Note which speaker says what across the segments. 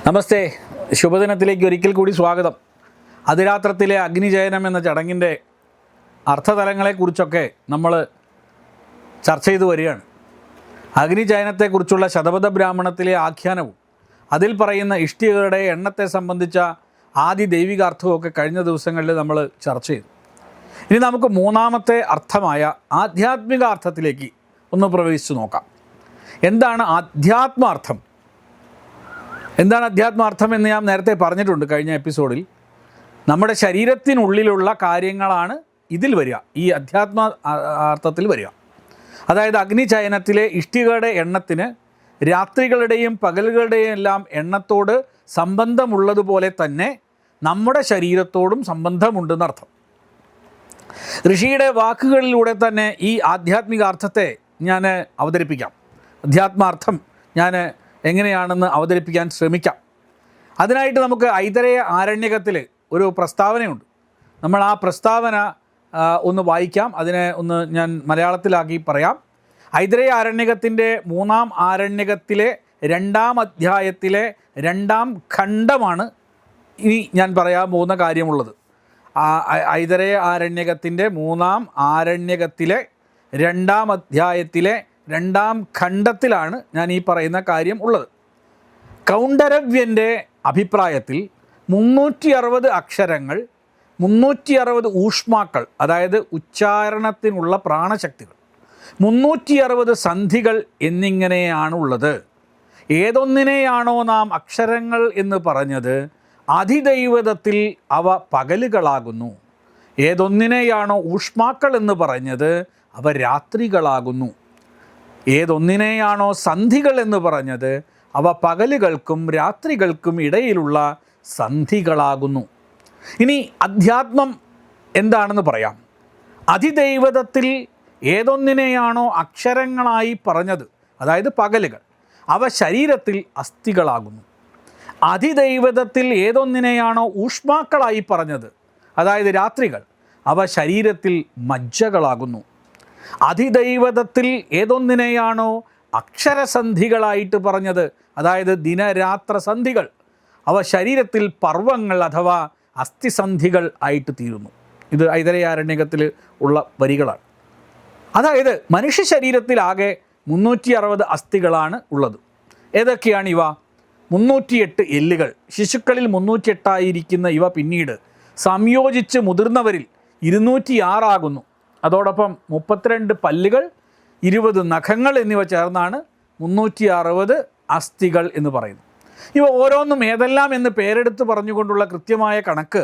Speaker 1: നമസ്തേ, ശുഭദിനത്തിലേക്ക് ഒരിക്കൽ കൂടി സ്വാഗതം. അതിരാത്രത്തിലെ അഗ്നിചയനം എന്ന ചടങ്ങിൻ്റെ അർത്ഥതലങ്ങളെക്കുറിച്ചൊക്കെ നമ്മൾ ചർച്ച ചെയ്തു വരികയാണ്. അഗ്നിചയനത്തെക്കുറിച്ചുള്ള ശതപഥ ബ്രാഹ്മണത്തിലെ ആഖ്യാനവും അതിൽ പറയുന്ന ഇഷ്ടികകളുടെ എണ്ണത്തെ സംബന്ധിച്ച ആദി ദൈവികാർത്ഥവുമൊക്കെ കഴിഞ്ഞ ദിവസങ്ങളിൽ നമ്മൾ ചർച്ച ചെയ്തു. ഇനി നമുക്ക് മൂന്നാമത്തെ അർത്ഥമായ ആധ്യാത്മിക അർത്ഥത്തിലേക്ക് ഒന്ന് പ്രവേശിച്ചു നോക്കാം. എന്താണ് ആധ്യാത്മാർത്ഥം? എന്താണ് അധ്യാത്മാർത്ഥം എന്ന് ഞാൻ നേരത്തെ പറഞ്ഞിട്ടുണ്ട് കഴിഞ്ഞ എപ്പിസോഡിൽ. നമ്മുടെ ശരീരത്തിനുള്ളിലുള്ള കാര്യങ്ങളാണ് ഇതിൽ വരിക, ഈ അധ്യാത്മാർത്ഥത്തിൽ വരിക. അതായത് അഗ്നിചയനത്തിലെ ഇഷ്ടികയുടെ എണ്ണത്തിന് രാത്രികളുടെയും പകലുകളുടെയും എല്ലാം എണ്ണത്തോട് സംബന്ധമുള്ളതുപോലെ തന്നെ നമ്മുടെ ശരീരത്തോടും സംബന്ധമുണ്ടെന്നർത്ഥം. ഋഷിയുടെ വാക്കുകളിലൂടെ തന്നെ ഈ ആധ്യാത്മികാർത്ഥത്തെ ഞാൻ അവതരിപ്പിക്കാം. അധ്യാത്മാർത്ഥം ഞാൻ എങ്ങനെയാണെന്ന് അവതരിപ്പിക്കാൻ ശ്രമിക്കാം. അതിനായിട്ട് നമുക്ക് ഐതരേയ ആരണ്യകത്തിൽ ഒരു പ്രസ്താവനയുണ്ട്. നമ്മൾ ആ പ്രസ്താവന ഒന്ന് വായിക്കാം. അതിനെ ഒന്ന് ഞാൻ മലയാളത്തിലാക്കി പറയാം. ഐതരേയ ആരണ്യകത്തിൻ്റെ 3-ാം ആരണ്യകത്തിലെ 2-ാം അധ്യായത്തിലെ 2-ാം ഖണ്ഡമാണ് ഇനി ഞാൻ പറയാൻ പോകുന്ന കാര്യമുള്ളത്. ഐതരേയ ആരണ്യകത്തിൻ്റെ 3-ാം ആരണ്യകത്തിലെ 2-ാം അധ്യായത്തിലെ 2-ാം ഖണ്ഡത്തിലാണ് ഞാൻ ഈ പറയുന്ന കാര്യം ഉള്ളത്. കൗണ്ഡരവ്യൻ്റെ അഭിപ്രായത്തിൽ 360 അക്ഷരങ്ങൾ, 360 ഊഷ്മാക്കൾ, അതായത് ഉച്ചാരണത്തിനുള്ള പ്രാണശക്തികൾ, 360 സന്ധികൾ എന്നിങ്ങനെയാണുള്ളത്. ഏതൊന്നിനെയാണോ നാം അക്ഷരങ്ങൾ എന്ന് പറഞ്ഞത് അധിദൈവതത്തിൽ അവ പകലുകളാകുന്നു. ഏതൊന്നിനെയാണോ ഊഷ്മാക്കൾ എന്ന് പറഞ്ഞത് അവ രാത്രികളാകുന്നു. ഏതൊന്നിനെയാണോ സന്ധികൾ എന്ന് പറഞ്ഞത് അവ പകലുകൾക്കും രാത്രികൾക്കും ഇടയിലുള്ള സന്ധികളാകുന്നു. ഇനി അധ്യാത്മം എന്താണെന്ന് പറയാം. അധിദൈവതത്തിൽ ഏതൊന്നിനെയാണോ അക്ഷരങ്ങളായി പറഞ്ഞത്, അതായത് പകലുകൾ, അവ ശരീരത്തിൽ അസ്ഥികളാകുന്നു. അധിദൈവതത്തിൽ ഏതൊന്നിനെയാണോ ഊഷ്മാക്കളായി പറഞ്ഞത്, അതായത് രാത്രികൾ, അവ ശരീരത്തിൽ മജ്ജകളാകുന്നു. അധിദൈവതത്തിൽ ഏതൊന്നിനെയാണോ അക്ഷരസന്ധികളായിട്ട് പറഞ്ഞത്, അതായത് ദിനരാത്ര സന്ധികൾ, അവ ശരീരത്തിൽ പർവ്വങ്ങൾ അഥവാ അസ്ഥിസന്ധികൾ ആയിട്ട് തീരുന്നു. ഇത് ഐതരേയാരണ്യകത്തിൽ ഉള്ള വരികളാണ്. അതായത് മനുഷ്യ ശരീരത്തിലാകെ 360 അസ്ഥികളാണ് ഉള്ളത്. ഏതൊക്കെയാണ് ഇവ? 308 എല്ലുകൾ. ശിശുക്കളിൽ 308 ഇവ പിന്നീട് സംയോജിച്ച് മുതിർന്നവരിൽ 206 ആകുന്നു. അതോടൊപ്പം 32 പല്ലുകൾ, 20 നഖങ്ങൾ എന്നിവ ചേർന്നാണ് 360 അസ്ഥികൾ എന്ന് പറയുന്നു. ഇവ ഓരോന്നും ഏതെല്ലാം എന്ന് പേരെടുത്ത് പറഞ്ഞുകൊണ്ടുള്ള കൃത്യമായ കണക്ക്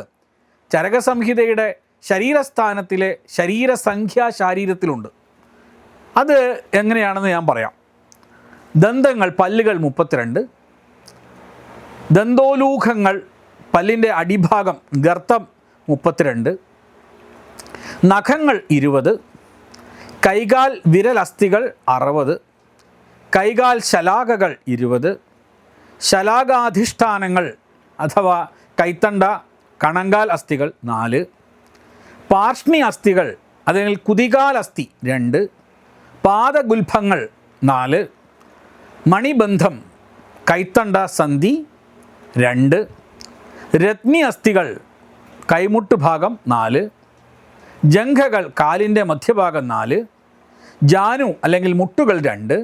Speaker 1: ചരകസംഹിതയുടെ ശരീരസ്ഥാനത്തിലെ ശരീരസംഖ്യാ ശാരീരത്തിലുണ്ട്. അത് എങ്ങനെയാണെന്ന് ഞാൻ പറയാം. ദന്തങ്ങൾ, പല്ലുകൾ 32, ദന്തോലൂഖങ്ങൾ, പല്ലിൻ്റെ അടിഭാഗം, ഗർത്തം 32, നഖങ്ങൾ 20, കൈകാൽ വിരലസ്ഥികൾ 60, കൈകാൽ ശലാകകൾ 20, ശലാകാധിഷ്ഠാനങ്ങൾ അഥവാ കൈത്തണ്ട, കണങ്കാൽ അസ്ഥികൾ 4, പാർഷ്ണി അസ്ഥികൾ അല്ലെങ്കിൽ കുതികാൽ അസ്ഥി 2, പാദഗുൽഭങ്ങൾ 4, മണിബന്ധം കൈത്തണ്ട സന്ധി 2, രത്നി അസ്ഥികൾ കൈമുട്ട് ഭാഗം 4, ജംഘകൾ കാലിൻ്റെ മധ്യഭാഗം 4, ജാനു അല്ലെങ്കിൽ മുട്ടുകൾ 2,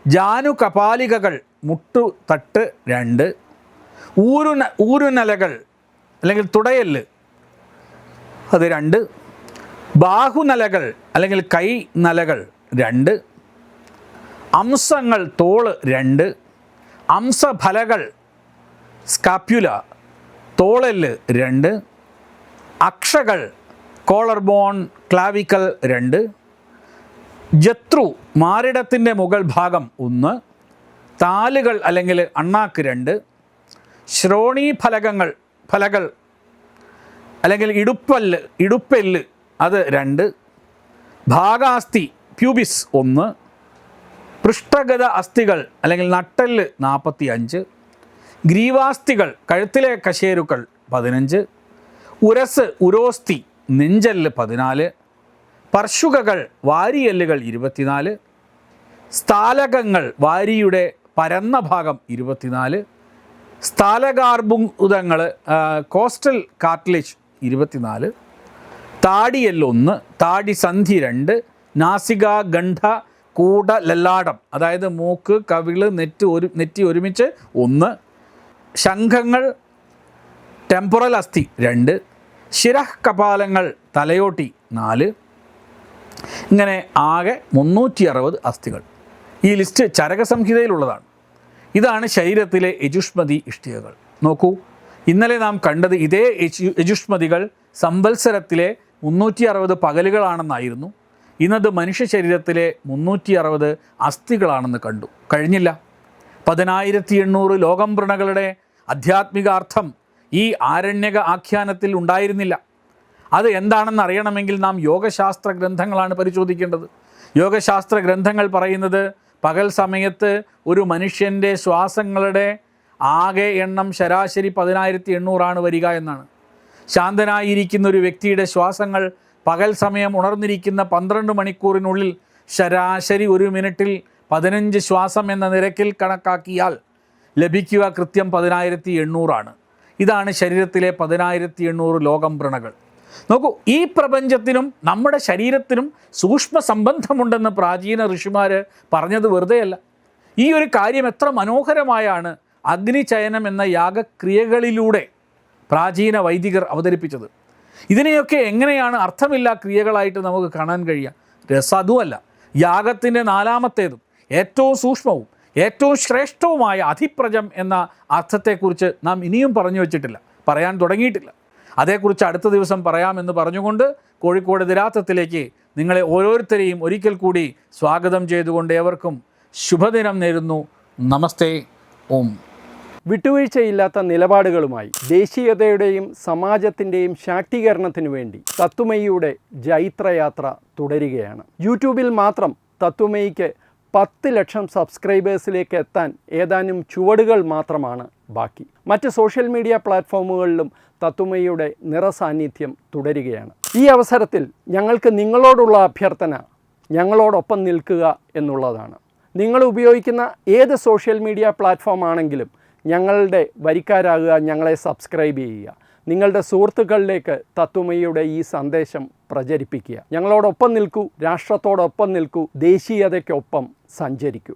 Speaker 1: ജാനു കപാലികകൾ മുട്ടുതട്ട് 2, ഊരുനലകൾ അല്ലെങ്കിൽ തുടയല് അത് 2, ബാഹുനലകൾ അല്ലെങ്കിൽ കൈ നലകൾ 2, അംസങ്ങൾ തോള് 2, അംസഫലകൾ സ്കാപ്യുല തോളല് 2, അക്ഷകൾ കോളർ ബോൺ ക്ലാവിക്കൽ 2, ജത്രു മാറിടത്തിൻ്റെ മുകൾ ഭാഗം 1, താലുകൾ അല്ലെങ്കിൽ അണ്ണാക്ക് 2, ശ്രോണീ ഫലകൾ അല്ലെങ്കിൽ ഇടുപ്പെല്ല് അത് 2, ഭാഗാസ്ഥി പ്യൂബിസ് 1, പൃഷ്ഠഗത അസ്ഥികൾ അല്ലെങ്കിൽ നട്ടെല്ല് 45, ഗ്രീവാസ്ഥികൾ കഴുത്തിലെ കശേരുക്കൾ 15, ഉരോസ്ഥി നെഞ്ചല് 14, പർശുകകൾ വാരിയെല്ലുകൾ 24, സ്ഥാലകങ്ങൾ വാരിയുടെ പരന്ന ഭാഗം 24, സ്ഥലകാർബുദങ്ങൾ കോസ്റ്റൽ കാർട്ടിലേജ് 24, താടിയെല്ല് 1, താടിസന്ധി 2, നാസിക ഗണ്ഡ കൂട ലല്ലാടം അതായത് മൂക്ക്, കവിള്, നെറ്റി ഒരുമിച്ച് 1, ശംഖങ്ങൾ ടെമ്പറൽ അസ്ഥി 2, ശിരഃ കപാലങ്ങൾ തലയോട്ടി 4, ഇങ്ങനെ ആകെ 360 അസ്ഥികൾ. ഈ ലിസ്റ്റ് ചരകസംഹിതയിലുള്ളതാണ്. ഇതാണ് ശരീരത്തിലെ യജുഷ്മതി ഇഷ്ടികകൾ. നോക്കൂ, ഇന്നലെ നാം കണ്ടത് ഇതേ യജുഷ്മതികൾ സംവത്സരത്തിലെ 360 പകലുകളാണെന്നായിരുന്നു. ഇന്നത് മനുഷ്യ ശരീരത്തിലെ 360 അസ്ഥികളാണെന്ന് കണ്ടു. കഴിഞ്ഞില്ല. 10800 ലോകംവൃണകളുടെ ആധ്യാത്മികാർത്ഥം ഈ ആരണ്യക ആഖ്യാനത്തിൽ ഉണ്ടായിരുന്നില്ല. അത് എന്താണെന്ന് അറിയണമെങ്കിൽ നാം യോഗശാസ്ത്ര ഗ്രന്ഥങ്ങളാണ് പരിശോധിക്കേണ്ടത്. യോഗശാസ്ത്ര ഗ്രന്ഥങ്ങൾ പറയുന്നത് പകൽ സമയത്ത് ഒരു മനുഷ്യൻ്റെ ശ്വാസങ്ങളുടെ ആകെ എണ്ണം ശരാശരി 10800 വരിക എന്നാണ്. ശാന്തനായിരിക്കുന്ന ഒരു വ്യക്തിയുടെ ശ്വാസങ്ങൾ പകൽ സമയം ഉണർന്നിരിക്കുന്ന 12 മണിക്കൂറിനുള്ളിൽ ശരാശരി 1 മിനിറ്റിൽ 15 ശ്വാസം എന്ന നിരക്കിൽ കണക്കാക്കിയാൽ ലഭിക്കുക കൃത്യം 10800. ഇതാണ് ശരീരത്തിലെ 10800 ലോകംവൃണകൾ. നോക്കൂ, ഈ പ്രപഞ്ചത്തിനും നമ്മുടെ ശരീരത്തിനും സൂക്ഷ്മ സംബന്ധമുണ്ടെന്ന് പ്രാചീന ഋഷിമാർ പറഞ്ഞത് വെറുതെയല്ല. ഈ ഒരു കാര്യം എത്ര മനോഹരമായാണ് അഗ്നിചയനം എന്ന യാഗക്രിയകളിലൂടെ പ്രാചീന വൈദികർ അവതരിപ്പിച്ചത്. ഇതിനെയൊക്കെ എങ്ങനെയാണ് അർത്ഥമില്ലാ ക്രിയകളായിട്ട് നമുക്ക് കാണാൻ കഴിയുക? രസതുമല്ല. യാഗത്തിൻ്റെ 4ാമത്തേതും ഏറ്റവും സൂക്ഷ്മവും ഏറ്റവും ശ്രേഷ്ഠവുമായ അധിപ്രജം എന്ന അർത്ഥത്തെക്കുറിച്ച് നാം ഇനിയും പറഞ്ഞു വച്ചിട്ടില്ല, പറയാൻ തുടങ്ങിയിട്ടില്ല. അതേക്കുറിച്ച് അടുത്ത ദിവസം പറയാമെന്ന് പറഞ്ഞുകൊണ്ട് കോഴിക്കോട് ദിരാത്തത്തിലേക്ക് നിങ്ങളെ ഓരോരുത്തരെയും ഒരിക്കൽ കൂടി സ്വാഗതം ചെയ്തുകൊണ്ട് ഏവർക്കും ശുഭദിനം നേരുന്നു. നമസ്തേ. ഓം.
Speaker 2: വിട്ടുവീഴ്ചയില്ലാത്ത നിലപാടുകളുമായി ദേശീയതയുടെയും സമാജത്തിൻ്റെയും ശാക്തീകരണത്തിനു വേണ്ടി തത്വമയിയുടെ ജൈത്രയാത്ര തുടരുകയാണ്. യൂട്യൂബിൽ മാത്രം തത്വമയിക്ക് 10 ലക്ഷം സബ്സ്ക്രൈബേഴ്സിലേക്ക് എത്താൻ ഏതാനും ചുവടുകൾ മാത്രമാണ് ബാക്കി. മറ്റ് സോഷ്യൽ മീഡിയ പ്ലാറ്റ്ഫോമുകളിലും തത്വമയിയുടെ നിറസാന്നിധ്യം തുടരുകയാണ്. ഈ അവസരത്തിൽ ഞങ്ങൾക്ക് നിങ്ങളോടുള്ള അഭ്യർത്ഥന ഞങ്ങളോടൊപ്പം നിൽക്കുക എന്നുള്ളതാണ്. നിങ്ങൾ ഉപയോഗിക്കുന്ന ഏത് സോഷ്യൽ മീഡിയ പ്ലാറ്റ്ഫോം ആണെങ്കിലും ഞങ്ങളുടെ വരിക്കാരാകുക, ഞങ്ങളെ സബ്സ്ക്രൈബ് ചെയ്യുക, നിങ്ങളുടെ സുഹൃത്തുക്കളിലേക്ക് തത്വമയിയുടെ ഈ സന്ദേശം പ്രചരിപ്പിക്കുക. ഞങ്ങളോടൊപ്പം നിൽക്കൂ, രാഷ്ട്രത്തോടൊപ്പം നിൽക്കൂ, ദേശീയതയ്ക്കൊപ്പം സഞ്ചരിക്കൂ.